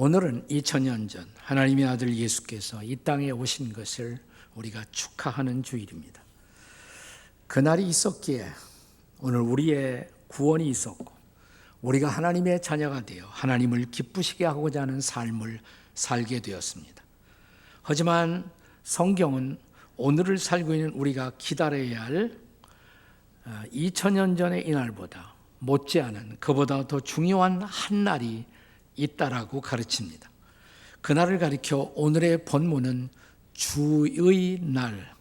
오늘은 2000년 전 하나님의 아들 예수께서 이 땅에 오신 것을 우리가 축하하는 주일입니다. 그날이 있었기에 오늘 우리의 구원이 있었고 우리가 하나님의 자녀가 되어 하나님을 기쁘시게 하고자 하는 삶을 살게 되었습니다. 하지만 성경은 오늘을 살고 있는 우리가 기다려야 할 2000년 전의 이날보다 못지않은 그보다 더 중요한 한 날이 있다라고 가르칩니다. 그날을 가리켜 오늘의 본문은 주의 날,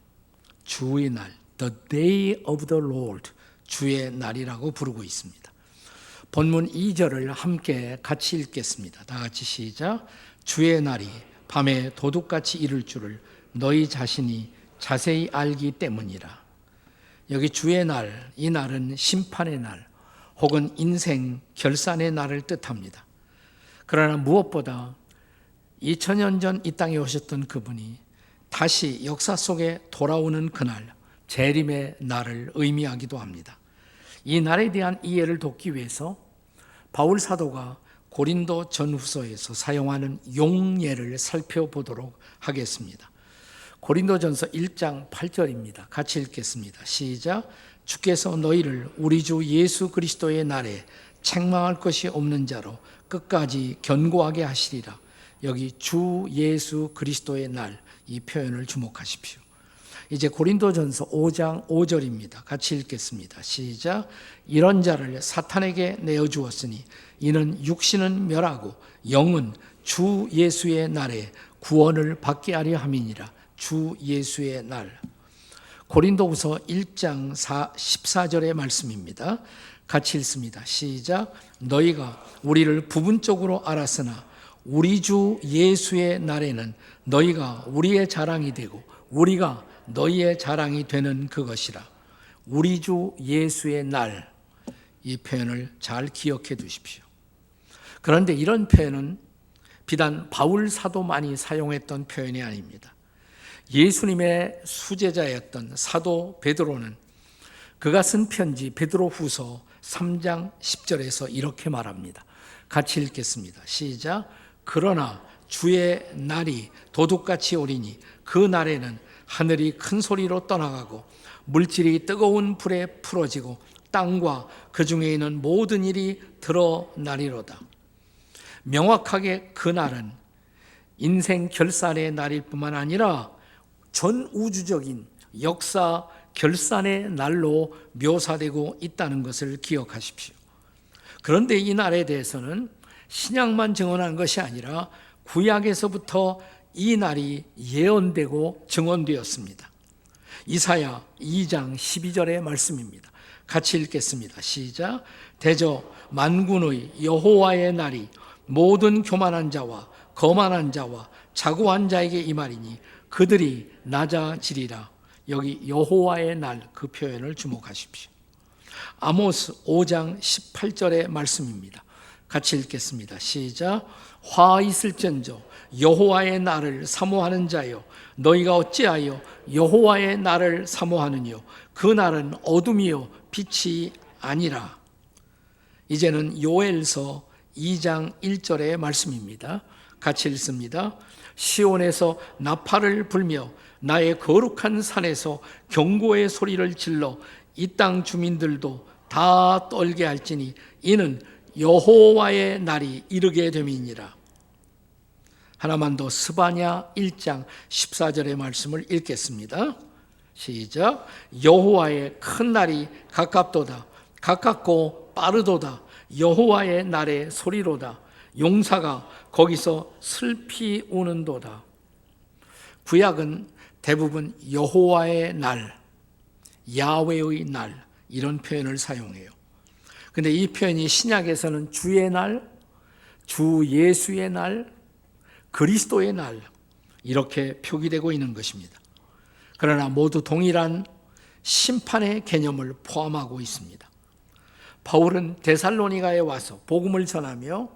The Day of the Lord, 주의 날이라고 부르고 있습니다. 본문 2절을 함께 같이 읽겠습니다. 다 같이 시작. 주의 날이 밤에 도둑같이 이를 줄을 너희 자신이 자세히 알기 때문이라. 여기 주의 날, 이 날은 심판의 날 혹은 인생 결산의 날을 뜻합니다. 그러나 무엇보다 2000년 전 이 땅에 오셨던 그분이 다시 역사 속에 돌아오는 그날, 재림의 날을 의미하기도 합니다. 이 날에 대한 이해를 돕기 위해서 바울 사도가 고린도 전후서에서 사용하는 용례를 살펴보도록 하겠습니다. 고린도전서 1장 8절입니다. 같이 읽겠습니다. 시작. 주께서 너희를 우리 주 예수 그리스도의 날에 책망할 것이 없는 자로 끝까지 견고하게 하시리라. 여기 주 예수 그리스도의 날, 이 표현을 주목하십시오. 이제 고린도전서 5장 5절입니다. 같이 읽겠습니다. 시작. 이런 자를 사탄에게 내어주었으니 이는 육신은 멸하고 영은 주 예수의 날에 구원을 받게 하려 함이니라. 주 예수의 날. 고린도후서 1장 14절의 말씀입니다. 같이 읽습니다. 시작. 너희가 우리를 부분적으로 알았으나 우리 주 예수의 날에는 너희가 우리의 자랑이 되고 우리가 너희의 자랑이 되는 그것이라. 우리 주 예수의 날, 이 표현을 잘 기억해 두십시오. 그런데 이런 표현은 비단 바울 사도만이 사용했던 표현이 아닙니다. 예수님의 수제자였던 사도 베드로는 그가 쓴 편지 베드로후서 3장 10절에서 이렇게 말합니다. 같이 읽겠습니다. 시작. 그러나 주의 날이 도둑같이 오리니 그 날에는 하늘이 큰 소리로 떠나가고 물질이 뜨거운 불에 풀어지고 땅과 그 중에 있는 모든 일이 드러나리로다. 명확하게 그 날은 인생 결산의 날일 뿐만 아니라 전 우주적인 역사 결산의 날로 묘사되고 있다는 것을 기억하십시오. 그런데 이 날에 대해서는 신약만 증언한 것이 아니라 구약에서부터 이 날이 예언되고 증언되었습니다. 이사야 2장 12절의 말씀입니다. 같이 읽겠습니다. 시작. 대저 만군의 여호와의 날이 모든 교만한 자와 거만한 자와 자고한 자에게 임하리니 그들이 낮아지리라. 여기 여호와의 날, 그 표현을 주목하십시오. 아모스 5장 18절의 말씀입니다. 같이 읽겠습니다. 시작. 화 있을전저 여호와의 날을 사모하는 자여 너희가 어찌하여 여호와의 날을 사모하느뇨 그 날은 어둠이요 빛이 아니라. 이제는 요엘서 2장 1절의 말씀입니다. 같이 읽습니다. 시온에서 나팔을 불며 나의 거룩한 산에서 경고의 소리를 질러 이 땅 주민들도 다 떨게 할지니 이는 여호와의 날이 이르게 됨이니라. 하나만 더 스바냐 1장 14절의 말씀을 읽겠습니다. 시작. 여호와의 큰 날이 가깝도다. 가깝고 빠르도다. 여호와의 날의 소리로다. 용사가 거기서 슬피 우는도다. 구약은 대부분 여호와의 날, 야훼의 날 이런 표현을 사용해요. 근데 이 표현이 신약에서는 주의 날, 주 예수의 날, 그리스도의 날 이렇게 표기되고 있는 것입니다. 그러나 모두 동일한 심판의 개념을 포함하고 있습니다. 바울은 데살로니가에 와서 복음을 전하며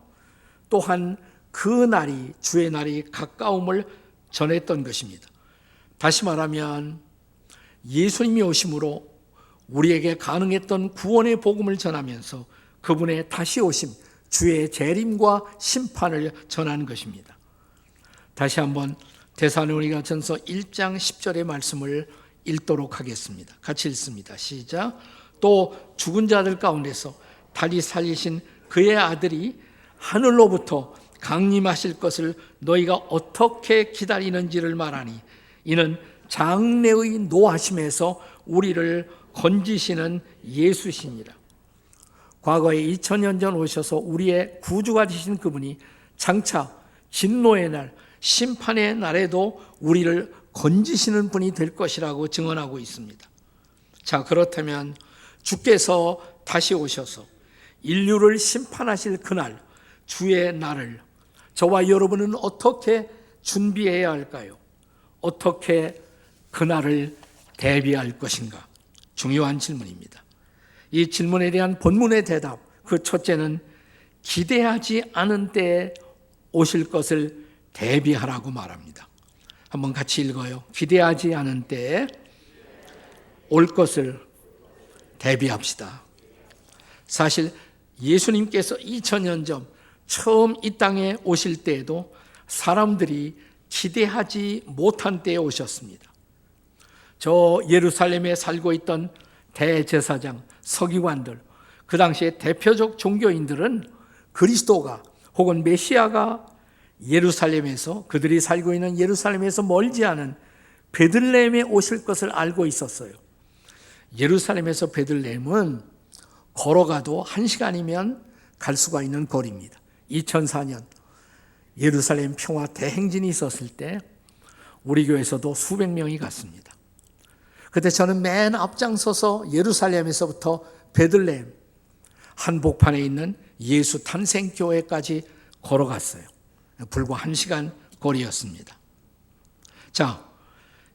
또한 그 날이 주의 날이 가까움을 전했던 것입니다. 다시 말하면 예수님이 오심으로 우리에게 가능했던 구원의 복음을 전하면서 그분의 다시 오심, 주의 재림과 심판을 전하는 것입니다. 다시 한번 데살로니가전서 1장 10절의 말씀을 읽도록 하겠습니다. 같이 읽습니다. 시작. 또 죽은 자들 가운데서 다시 살리신 그의 아들이 하늘로부터 강림하실 것을 너희가 어떻게 기다리는지를 말하니 이는 장래의 노하심에서 우리를 건지시는 예수시니라. 과거에 2000년 전 오셔서 우리의 구주가 되신 그분이 장차 진노의 날, 심판의 날에도 우리를 건지시는 분이 될 것이라고 증언하고 있습니다. 자, 그렇다면 주께서 다시 오셔서 인류를 심판하실 그날, 주의 날을 저와 여러분은 어떻게 준비해야 할까요? 어떻게 그날을 대비할 것인가? 중요한 질문입니다. 이 질문에 대한 본문의 대답, 그 첫째는 기대하지 않은 때에 오실 것을 대비하라고 말합니다. 한번 같이 읽어요. 기대하지 않은 때에 올 것을 대비합시다. 사실 예수님께서 2000년 전 처음 이 땅에 오실 때에도 사람들이 기대하지 못한 때에 오셨습니다. 저 예루살렘에 살고 있던 대제사장, 서기관들, 그 당시에 대표적 종교인들은 그리스도가 혹은 메시아가 예루살렘에서, 그들이 살고 있는 예루살렘에서 멀지 않은 베들레헴에 오실 것을 알고 있었어요. 예루살렘에서 베들레헴은 걸어가도 1시간이면 갈 수가 있는 거리입니다. 2004년 예루살렘 평화 대행진이 있었을 때 우리 교회에서도 수백 명이 갔습니다. 그때 저는 맨 앞장서서 예루살렘에서부터 베들레헴 한복판에 있는 예수 탄생교회까지 걸어갔어요. 불과 1시간 거리였습니다. 자,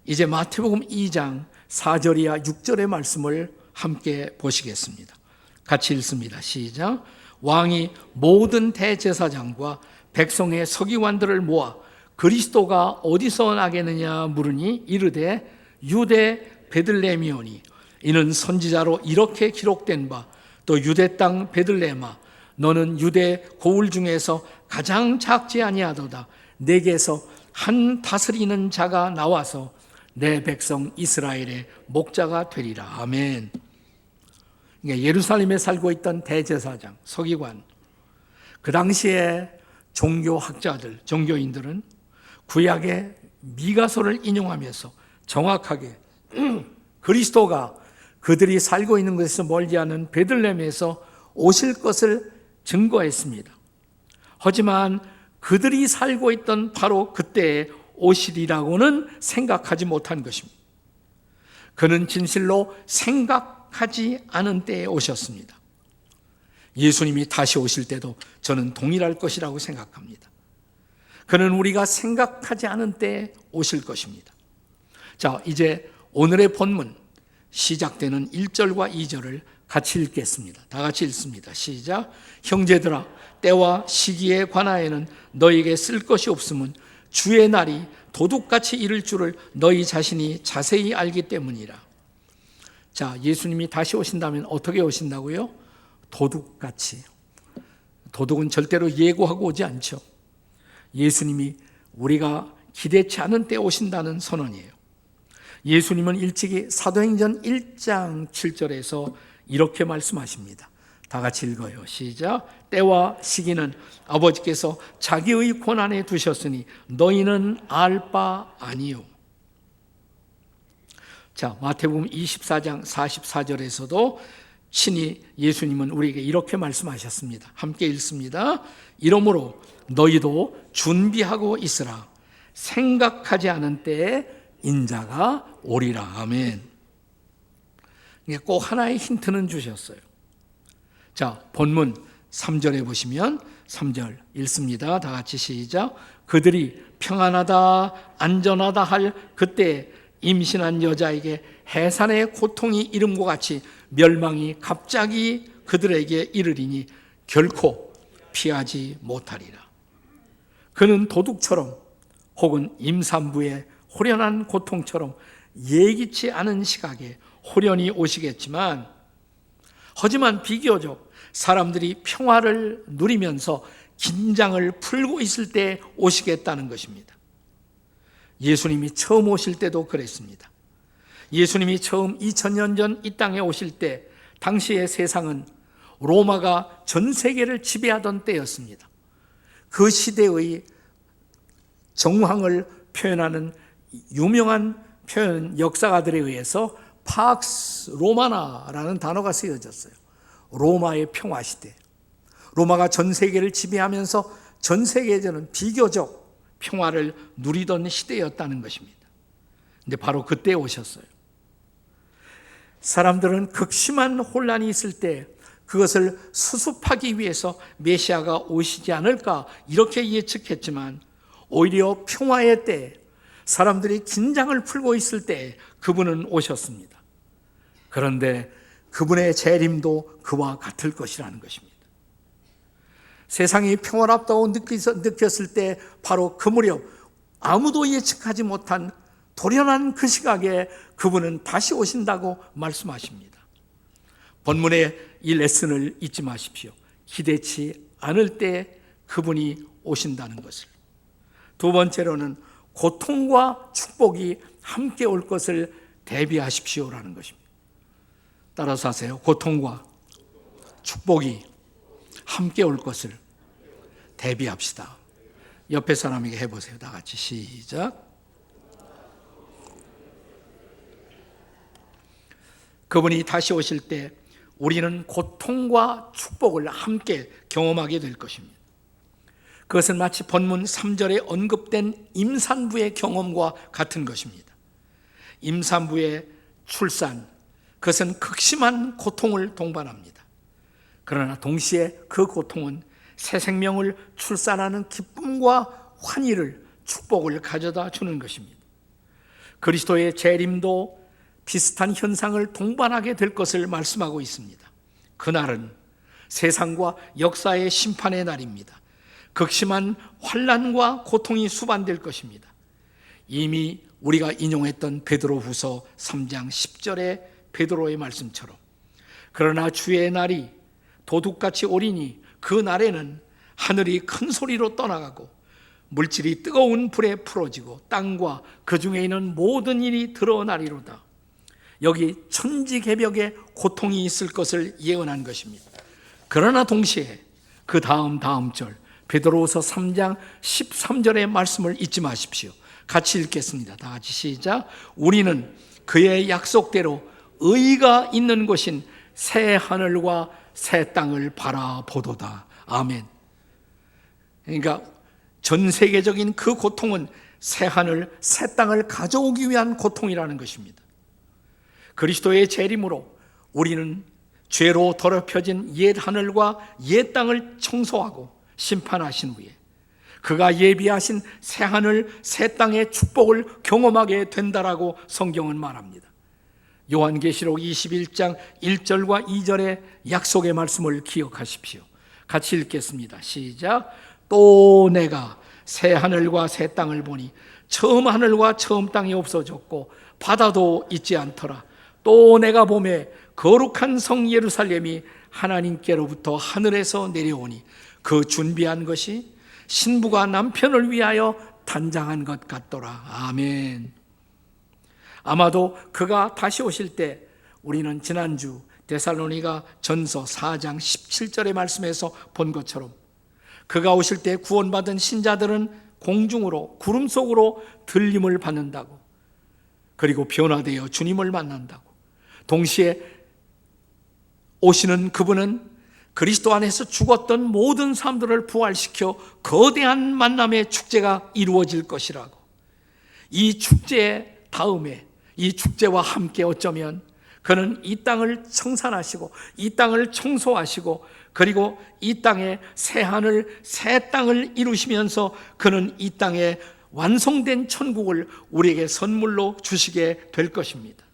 이제 마태복음 2장 4절이야 6절의 말씀을 함께 보시겠습니다. 같이 읽습니다. 시작. 왕이 모든 대제사장과 백성의 서기관들을 모아 그리스도가 어디서 나겠느냐 물으니 이르되 유대 베들레헴이오니 이는 선지자로 이렇게 기록된 바 또 유대 땅 베들레헴아 너는 유대 고을 중에서 가장 작지 아니하도다 내게서 한 다스리는 자가 나와서 내 백성 이스라엘의 목자가 되리라. 아멘. 예루살렘에 살고 있던 대제사장, 서기관, 그 당시에 종교학자들, 종교인들은 구약의 미가서를 인용하면서 정확하게 그리스도가 그들이 살고 있는 곳에서 멀지 않은 베들레헴에서 오실 것을 증거했습니다. 하지만 그들이 살고 있던 바로 그때에 오시리라고는 생각하지 못한 것입니다. 그는 진실로 생각하지 않은 때에 오셨습니다. 예수님이 다시 오실 때도 저는 동일할 것이라고 생각합니다. 그는 우리가 생각하지 않은 때에 오실 것입니다. 자, 이제 오늘의 본문 시작되는 1절과 2절을 같이 읽겠습니다. 다 같이 읽습니다. 시작. 형제들아, 때와 시기에 관하여는 너희에게 쓸 것이 없음은 주의 날이 도둑같이 이를 줄을 너희 자신이 자세히 알기 때문이라. 자, 예수님이 다시 오신다면 어떻게 오신다고요? 도둑같이. 도둑은 절대로 예고하고 오지 않죠. 예수님이 우리가 기대치 않은 때에 오신다는 선언이에요. 예수님은 일찍이 사도행전 1장 7절에서 이렇게 말씀하십니다. 다 같이 읽어요. 시작. 때와 시기는 아버지께서 자기의 권한에 두셨으니 너희는 알 바 아니요. 자, 마태복음 24장 44절에서도 친히 예수님은 우리에게 이렇게 말씀하셨습니다. 함께 읽습니다. 이러므로 너희도 준비하고 있으라. 생각하지 않은 때에 인자가 오리라. 아멘. 꼭 하나의 힌트는 주셨어요. 자, 본문 3절에 보시면 3절 읽습니다. 다 같이 시작. 그들이 평안하다 안전하다 할 그때 임신한 여자에게 해산의 고통이 이름과 같이 멸망이 갑자기 그들에게 이르리니 결코 피하지 못하리라. 그는 도둑처럼 혹은 임산부의 호련한 고통처럼 예기치 않은 시각에 호련히 오시겠지만, 하지만 비교적 사람들이 평화를 누리면서 긴장을 풀고 있을 때 오시겠다는 것입니다. 예수님이 처음 오실 때도 그랬습니다. 예수님이 처음 2000년 전 이 땅에 오실 때 당시의 세상은 로마가 전 세계를 지배하던 때였습니다. 그 시대의 정황을 표현하는 유명한 표현 역사가들에 의해서 팍스 로마나라는 단어가 쓰여졌어요. 로마의 평화 시대. 로마가 전 세계를 지배하면서 전 세계에서는 비교적 평화를 누리던 시대였다는 것입니다. 근데 바로 그때 오셨어요. 사람들은 극심한 혼란이 있을 때 그것을 수습하기 위해서 메시아가 오시지 않을까 이렇게 예측했지만 오히려 평화의 때, 사람들이 긴장을 풀고 있을 때 그분은 오셨습니다. 그런데 그분의 재림도 그와 같을 것이라는 것입니다. 세상이 평화롭다고 느꼈을 때 바로 그 무렵 아무도 예측하지 못한 돌연한 그 시각에 그분은 다시 오신다고 말씀하십니다. 본문의 이 레슨을 잊지 마십시오. 기대치 않을 때 그분이 오신다는 것을. 두 번째로는 고통과 축복이 함께 올 것을 대비하십시오라는 것입니다. 따라서 하세요. 고통과 축복이 함께 올 것을 대비합시다. 옆에 사람에게 해보세요. 다 같이 시작. 그분이 다시 오실 때 우리는 고통과 축복을 함께 경험하게 될 것입니다. 그것은 마치 본문 3절에 언급된 임산부의 경험과 같은 것입니다. 임산부의 출산, 그것은 극심한 고통을 동반합니다. 그러나 동시에 그 고통은 새 생명을 출산하는 기쁨과 환희를, 축복을 가져다 주는 것입니다. 그리스도의 재림도 비슷한 현상을 동반하게 될 것을 말씀하고 있습니다. 그날은 세상과 역사의 심판의 날입니다. 극심한 환난과 고통이 수반될 것입니다. 이미 우리가 인용했던 베드로후서 3장 10절의 베드로의 말씀처럼, 그러나 주의 날이 도둑같이 오리니 그 날에는 하늘이 큰 소리로 떠나가고 물질이 뜨거운 불에 풀어지고 땅과 그 중에 있는 모든 일이 드러나리로다. 여기 천지개벽의 고통이 있을 것을 예언한 것입니다. 그러나 동시에 그 다음 절 베드로후서 3장 13절의 말씀을 잊지 마십시오. 같이 읽겠습니다. 다 같이 시작. 우리는 그의 약속대로 의가 있는 곳인 새 하늘과 새 땅을 바라보도다. 아멘. 그러니까 전 세계적인 그 고통은 새 하늘, 새 땅을 가져오기 위한 고통이라는 것입니다. 그리스도의 재림으로 우리는 죄로 더럽혀진 옛 하늘과 옛 땅을 청소하고 심판하신 후에 그가 예비하신 새 하늘, 새 땅의 축복을 경험하게 된다라고 성경은 말합니다. 요한계시록 21장 1절과 2절의 약속의 말씀을 기억하십시오. 같이 읽겠습니다. 시작. 또 내가 새 하늘과 새 땅을 보니 처음 하늘과 처음 땅이 없어졌고 바다도 있지 않더라. 또 내가 보매 거룩한 성 예루살렘이 하나님께로부터 하늘에서 내려오니 그 준비한 것이 신부가 남편을 위하여 단장한 것 같더라. 아멘. 아마도 그가 다시 오실 때 우리는 지난주 데살로니가 전서 4장 17절의 말씀에서 본 것처럼 그가 오실 때 구원받은 신자들은 공중으로 구름 속으로 들림을 받는다고, 그리고 변화되어 주님을 만난다고, 동시에 오시는 그분은 그리스도 안에서 죽었던 모든 사람들을 부활시켜 거대한 만남의 축제가 이루어질 것이라고. 이 축제 다음에, 이 축제와 함께 어쩌면 그는 이 땅을 청산하시고 이 땅을 청소하시고 그리고 이 땅에 새 하늘 새 땅을 이루시면서 그는 이 땅에 완성된 천국을 우리에게 선물로 주시게 될 것입니다.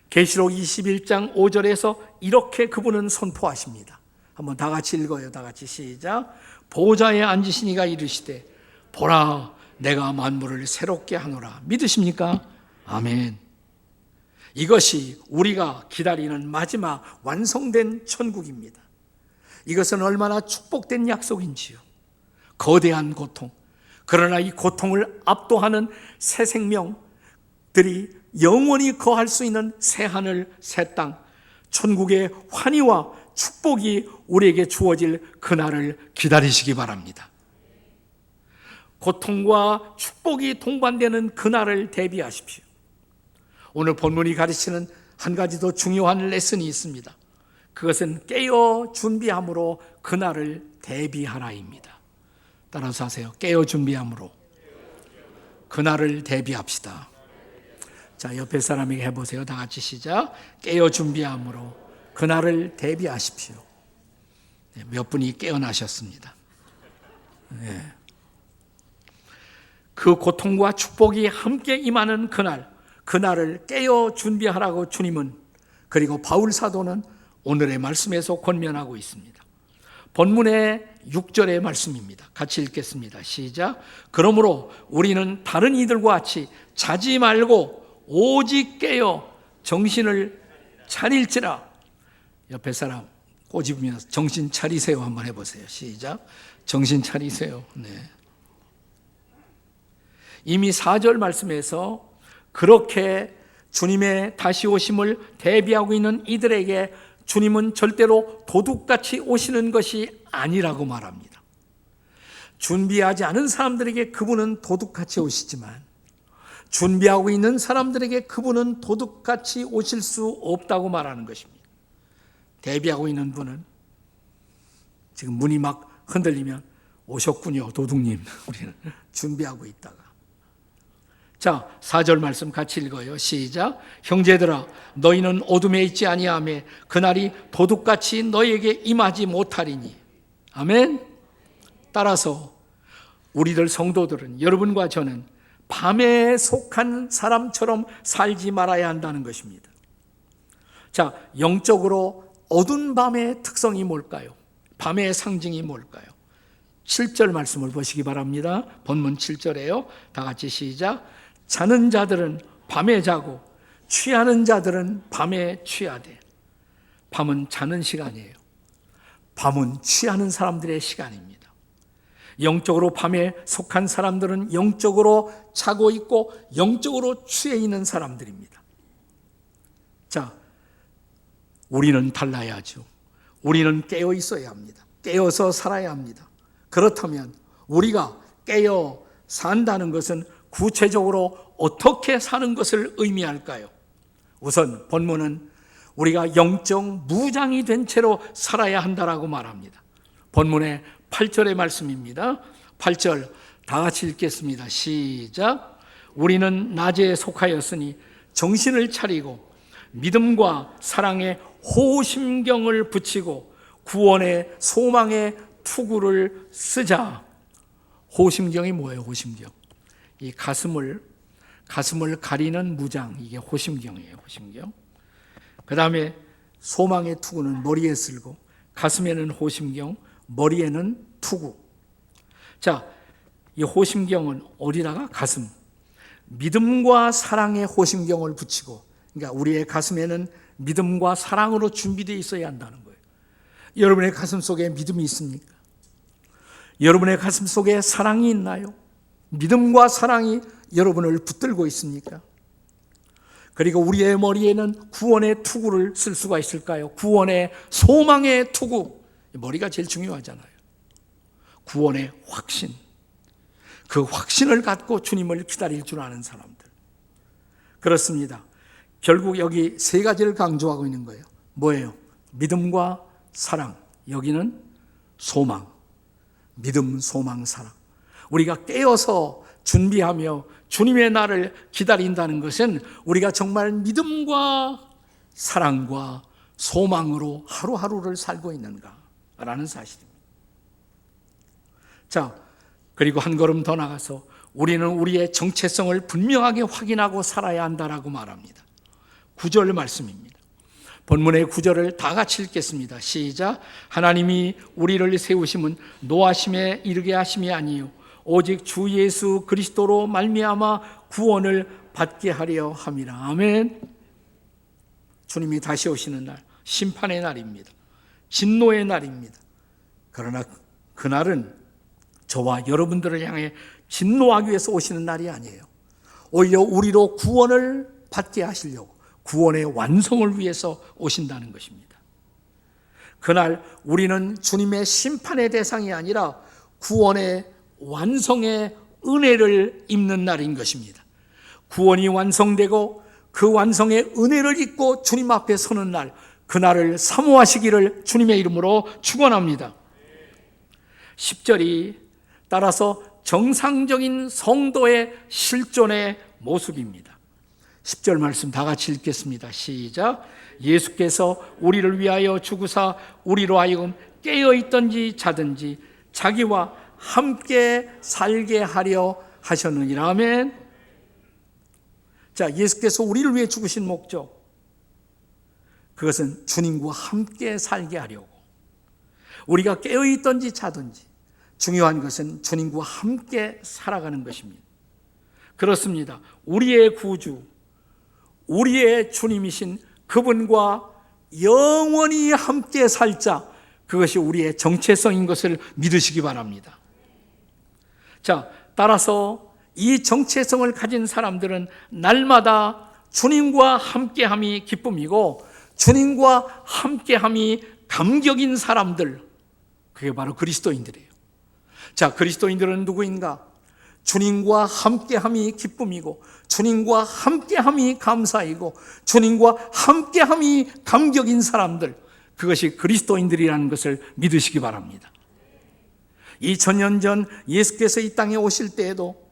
계시록 21장 5절에서 이렇게 그분은 선포하십니다. 한번 다 같이 읽어요. 다 같이 시작. 보좌에 앉으신 이가 이르시되 보라 내가 만물을 새롭게 하노라. 믿으십니까? 아멘. 이것이 우리가 기다리는 마지막 완성된 천국입니다. 이것은 얼마나 축복된 약속인지요. 거대한 고통, 그러나 이 고통을 압도하는 새 생명들이 영원히 거할 수 있는 새 하늘, 새 땅, 천국의 환희와 축복이 우리에게 주어질 그날을 기다리시기 바랍니다. 고통과 축복이 동반되는 그날을 대비하십시오. 오늘 본문이 가르치는 한 가지 더 중요한 레슨이 있습니다. 그것은 깨어 준비함으로 그날을 대비하라입니다. 따라서 하세요. 깨어 준비함으로 그날을 대비합시다. 자, 옆에 사람에게 해보세요. 다 같이 시작. 깨어 준비함으로 그날을 대비하십시오. 네, 몇 분이 깨어나셨습니다. 네. 그 고통과 축복이 함께 임하는 그날을 깨어 준비하라고 주님은, 그리고 바울 사도는 오늘의 말씀에서 권면하고 있습니다. 본문의 6절의 말씀입니다. 같이 읽겠습니다. 시작. 그러므로 우리는 다른 이들과 같이 자지 말고 오직 깨어 정신을 차릴지라. 옆에 사람 꼬집으면서 정신 차리세요 한번 해보세요. 시작. 정신 차리세요. 네. 이미 4절 말씀에서 그렇게 주님의 다시 오심을 대비하고 있는 이들에게 주님은 절대로 도둑같이 오시는 것이 아니라고 말합니다. 준비하지 않은 사람들에게 그분은 도둑같이 오시지만 준비하고 있는 사람들에게 그분은 도둑같이 오실 수 없다고 말하는 것입니다. 대비하고 있는 분은 지금 문이 막 흔들리면 오셨군요, 도둑님. 우리는 준비하고 있다가. 자, 4절 말씀 같이 읽어요. 시작. 형제들아, 너희는 어둠에 있지 아니하며 그날이 도둑같이 너희에게 임하지 못하리니. 아멘. 따라서 우리들 성도들은, 여러분과 저는 밤에 속한 사람처럼 살지 말아야 한다는 것입니다. 자, 영적으로 어두운 밤의 특성이 뭘까요? 밤의 상징이 뭘까요? 7절 말씀을 보시기 바랍니다. 본문 7절에요. 다 같이 시작. 자는 자들은 밤에 자고 취하는 자들은 밤에 취하되. 밤은 자는 시간이에요. 밤은 취하는 사람들의 시간입니다. 영적으로 밤에 속한 사람들은 영적으로 자고 있고 영적으로 취해 있는 사람들입니다. 자, 우리는 달라야죠. 우리는 깨어 있어야 합니다. 깨어서 살아야 합니다. 그렇다면 우리가 깨어 산다는 것은 구체적으로 어떻게 사는 것을 의미할까요? 우선 본문은 우리가 영적 무장이 된 채로 살아야 한다라고 말합니다. 본문의 8절의 말씀입니다. 8절 다 같이 읽겠습니다. 시작. 우리는 낮에 속하였으니 정신을 차리고 믿음과 사랑의 호심경을 붙이고 구원의 소망의 투구를 쓰자. 호심경이 뭐예요? 호심경. 이 가슴을 가리는 무장, 이게 호심경이에요. 호심경. 그 다음에 소망의 투구는 머리에 쓸고, 가슴에는 호심경, 머리에는 투구. 자, 이 호심경은 어디다가? 가슴. 믿음과 사랑의 호심경을 붙이고, 그러니까 우리의 가슴에는 믿음과 사랑으로 준비되어 있어야 한다는 거예요. 여러분의 가슴 속에 믿음이 있습니까? 여러분의 가슴 속에 사랑이 있나요? 믿음과 사랑이 여러분을 붙들고 있습니까? 그리고 우리의 머리에는 구원의 투구를 쓸 수가 있을까요? 구원의 소망의 투구. 머리가 제일 중요하잖아요. 구원의 확신. 그 확신을 갖고 주님을 기다릴 줄 아는 사람들. 그렇습니다. 결국 여기 세 가지를 강조하고 있는 거예요. 뭐예요? 믿음과 사랑. 여기는 소망. 믿음, 소망, 사랑. 우리가 깨어서 준비하며 주님의 날을 기다린다는 것은 우리가 정말 믿음과 사랑과 소망으로 하루하루를 살고 있는가라는 사실입니다. 자, 그리고 한 걸음 더 나가서 우리는 우리의 정체성을 분명하게 확인하고 살아야 한다라고 말합니다. 9절 말씀입니다. 본문의 9절을 다 같이 읽겠습니다. 시작. 하나님이 우리를 세우심은 노하심에 이르게 하심이 아니요 오직 주 예수 그리스도로 말미암아 구원을 받게 하려 함이라. 아멘. 주님이 다시 오시는 날, 심판의 날입니다. 진노의 날입니다. 그러나 그날은 저와 여러분들을 향해 진노하기 위해서 오시는 날이 아니에요. 오히려 우리로 구원을 받게 하시려고, 구원의 완성을 위해서 오신다는 것입니다. 그날 우리는 주님의 심판의 대상이 아니라 구원의 완성의 은혜를 입는 날인 것입니다. 구원이 완성되고 그 완성의 은혜를 입고 주님 앞에 서는 날, 그날을 사모하시기를 주님의 이름으로 축원합니다. 10절이 따라서 정상적인 성도의 실존의 모습입니다. 10절 말씀 다 같이 읽겠습니다. 시작. 예수께서 우리를 위하여 죽으사 우리로 하여금 깨어있든지 자든지 자기와 함께 살게 하려 하셨느니라. 아멘. 자, 예수께서 우리를 위해 죽으신 목적, 그것은 주님과 함께 살게 하려고, 우리가 깨어있든지 자든지 중요한 것은 주님과 함께 살아가는 것입니다. 그렇습니다. 우리의 구주, 우리의 주님이신 그분과 영원히 함께 살자, 그것이 우리의 정체성인 것을 믿으시기 바랍니다. 자, 따라서 이 정체성을 가진 사람들은 날마다 주님과 함께함이 기쁨이고 주님과 함께함이 감격인 사람들, 그게 바로 그리스도인들이에요. 자, 그리스도인들은 누구인가? 주님과 함께함이 기쁨이고 주님과 함께함이 감사이고 주님과 함께함이 감격인 사람들, 그것이 그리스도인들이라는 것을 믿으시기 바랍니다. 2000년 전 예수께서 이 땅에 오실 때에도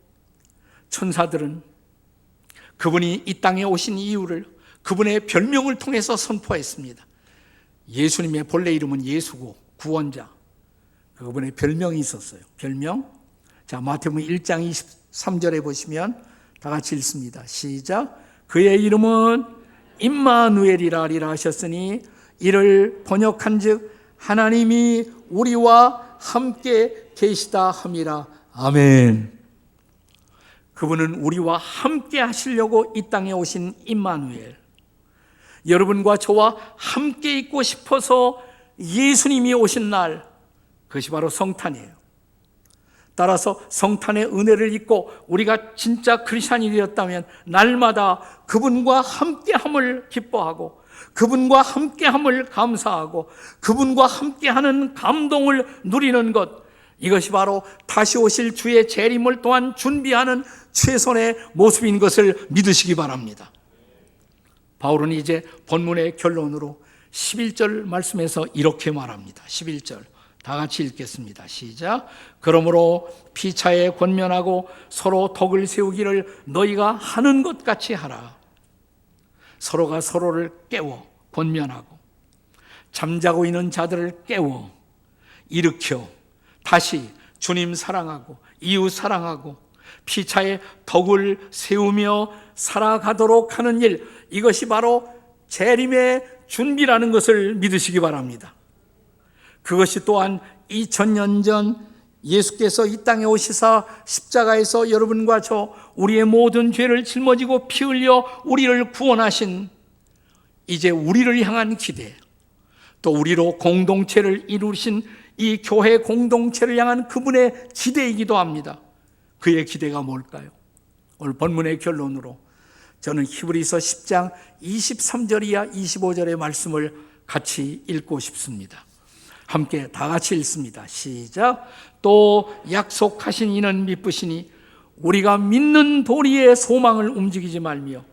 천사들은 그분이 이 땅에 오신 이유를 그분의 별명을 통해서 선포했습니다. 예수님의 본래 이름은 예수고 구원자, 그분의 별명이 있었어요. 별명. 자, 마태복음 1장 23절에 보시면 다 같이 읽습니다. 시작. 그의 이름은 임마누엘이라 하리라 하셨으니 이를 번역한즉 하나님이 우리와 함께 계시다 함이라. 아멘. 그분은 우리와 함께 하시려고 이 땅에 오신 임마누엘. 여러분과 저와 함께 있고 싶어서 예수님이 오신 날, 그것이 바로 성탄이에요. 따라서 성탄의 은혜를 입고 우리가 진짜 크리스찬이 되었다면 날마다 그분과 함께함을 기뻐하고 그분과 함께함을 감사하고 그분과 함께하는 감동을 누리는 것, 이것이 바로 다시 오실 주의 재림을 또한 준비하는 최선의 모습인 것을 믿으시기 바랍니다. 바울은 이제 본문의 결론으로 11절 말씀에서 이렇게 말합니다. 11절 다 같이 읽겠습니다. 시작. 그러므로 피차에 권면하고 서로 덕을 세우기를 너희가 하는 것 같이 하라. 서로가 서로를 깨워 권면하고 잠자고 있는 자들을 깨워 일으켜 다시 주님 사랑하고 이웃 사랑하고 피차에 덕을 세우며 살아가도록 하는 일, 이것이 바로 재림의 준비라는 것을 믿으시기 바랍니다. 그것이 또한 2000년 전 예수께서 이 땅에 오시사 십자가에서 여러분과 저 우리의 모든 죄를 짊어지고 피 흘려 우리를 구원하신 이제 우리를 향한 기대, 또 우리로 공동체를 이루신 이 교회 공동체를 향한 그분의 기대이기도 합니다. 그의 기대가 뭘까요? 오늘 본문의 결론으로 저는 히브리서 10장 23절 이하 25절의 말씀을 같이 읽고 싶습니다. 함께 다 같이 읽습니다. 시작. 또 약속하신 이는 미쁘시니 우리가 믿는 도리의 소망을 움직이지 말며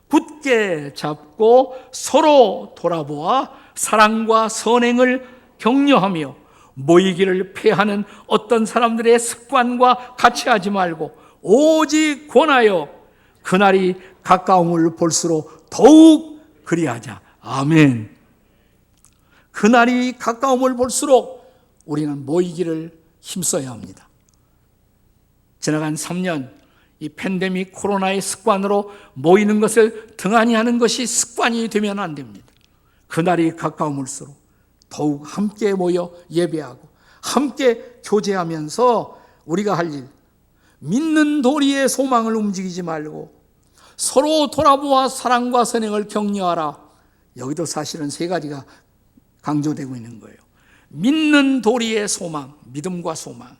굳게 잡고 서로 돌아보아 사랑과 선행을 격려하며 모이기를 폐하는 어떤 사람들의 습관과 같이 하지 말고 오직 권하여 그날이 가까움을 볼수록 더욱 그리하자. 아멘. 그날이 가까움을 볼수록 우리는 모이기를 힘써야 합니다. 지나간 3년 이 팬데믹 코로나의 습관으로 모이는 것을 등한히 하는 것이 습관이 되면 안 됩니다. 그날이 가까움일수록 더욱 함께 모여 예배하고 함께 교제하면서 우리가 할 일, 믿는 도리의 소망을 움직이지 말고 서로 돌아보아 사랑과 선행을 격려하라. 여기도 사실은 세 가지가 강조되고 있는 거예요. 믿는 도리의 소망, 믿음과 소망,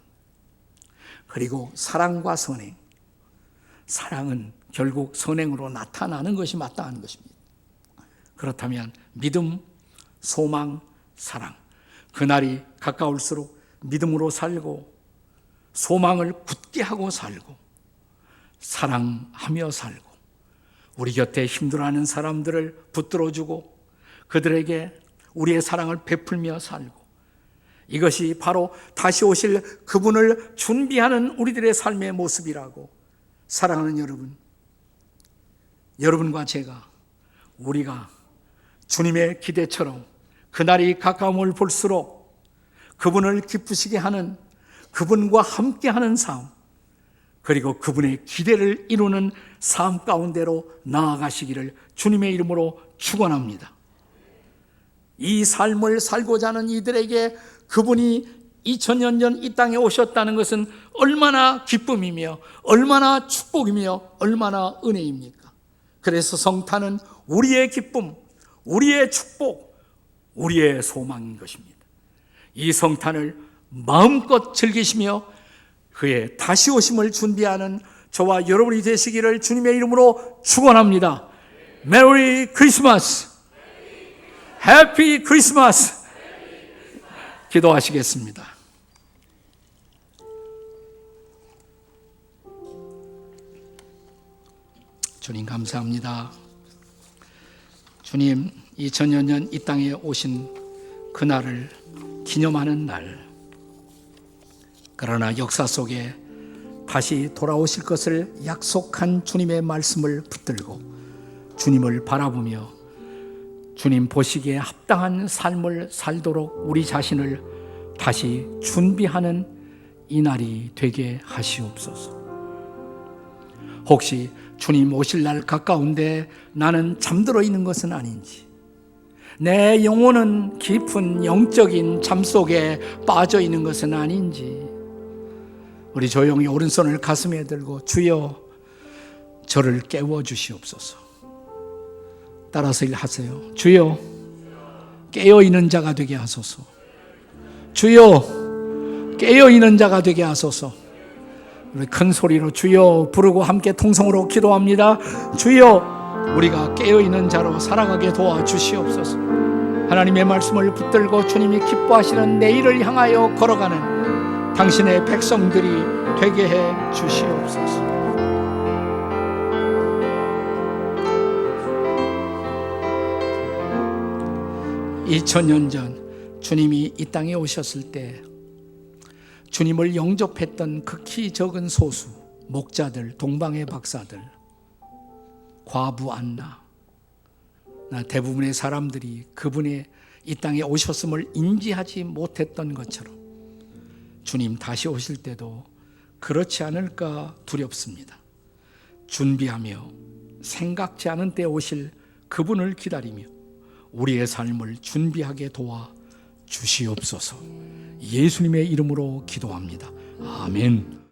그리고 사랑과 선행. 사랑은 결국 선행으로 나타나는 것이 마땅한 것입니다. 그렇다면 믿음, 소망, 사랑, 그날이 가까울수록 믿음으로 살고 소망을 굳게 하고 살고 사랑하며 살고 우리 곁에 힘들어하는 사람들을 붙들어주고 그들에게 우리의 사랑을 베풀며 살고, 이것이 바로 다시 오실 그분을 준비하는 우리들의 삶의 모습이라고. 사랑하는 여러분, 여러분과 제가, 우리가 주님의 기대처럼 그날이 가까움을 볼수록 그분을 기쁘시게 하는, 그분과 함께하는 삶, 그리고 그분의 기대를 이루는 삶 가운데로 나아가시기를 주님의 이름으로 축원합니다. 이 삶을 살고자 하는 이들에게 그분이 2000년 전 이 땅에 오셨다는 것은 얼마나 기쁨이며 얼마나 축복이며 얼마나 은혜입니까? 그래서 성탄은 우리의 기쁨, 우리의 축복, 우리의 소망인 것입니다. 이 성탄을 마음껏 즐기시며 그의 다시 오심을 준비하는 저와 여러분이 되시기를 주님의 이름으로 축원합니다. 메리 크리스마스! 해피 크리스마스! 기도하시겠습니다. 주님 감사합니다. 주님, 2000년 전 이 땅에 오신 그날을 기념하는 날, 그러나 역사 속에 다시 돌아오실 것을 약속한 주님의 말씀을 붙들고 주님을 바라보며 주님 보시기에 합당한 삶을 살도록 우리 자신을 다시 준비하는 이 날이 되게 하시옵소서. 혹시 주님 오실 날 가까운데 나는 잠들어 있는 것은 아닌지, 내 영혼은 깊은 영적인 잠 속에 빠져 있는 것은 아닌지, 우리 조용히 오른손을 가슴에 들고 주여 저를 깨워주시옵소서. 따라서 일하세요. 주여 깨어있는 자가 되게 하소서. 주여 깨어있는 자가 되게 하소서. 우리 큰 소리로 주여 부르고 함께 통성으로 기도합니다. 주여 우리가 깨어있는 자로 살아가게 도와주시옵소서. 하나님의 말씀을 붙들고 주님이 기뻐하시는 내일을 향하여 걸어가는 당신의 백성들이 되게 해 주시옵소서. (2000년) 전 주님이 이 땅에 오셨을 때 주님을 영접했던 극히 적은 소수 목자들, 동방의 박사들, 과부 안나, 대부분의 사람들이 그분의 이 땅에 오셨음을 인지하지 못했던 것처럼 주님 다시 오실 때도 그렇지 않을까 두렵습니다. 준비하며 생각지 않은 때 오실 그분을 기다리며 우리의 삶을 준비하게 도와 주시옵소서. 예수님의 이름으로 기도합니다. 아멘.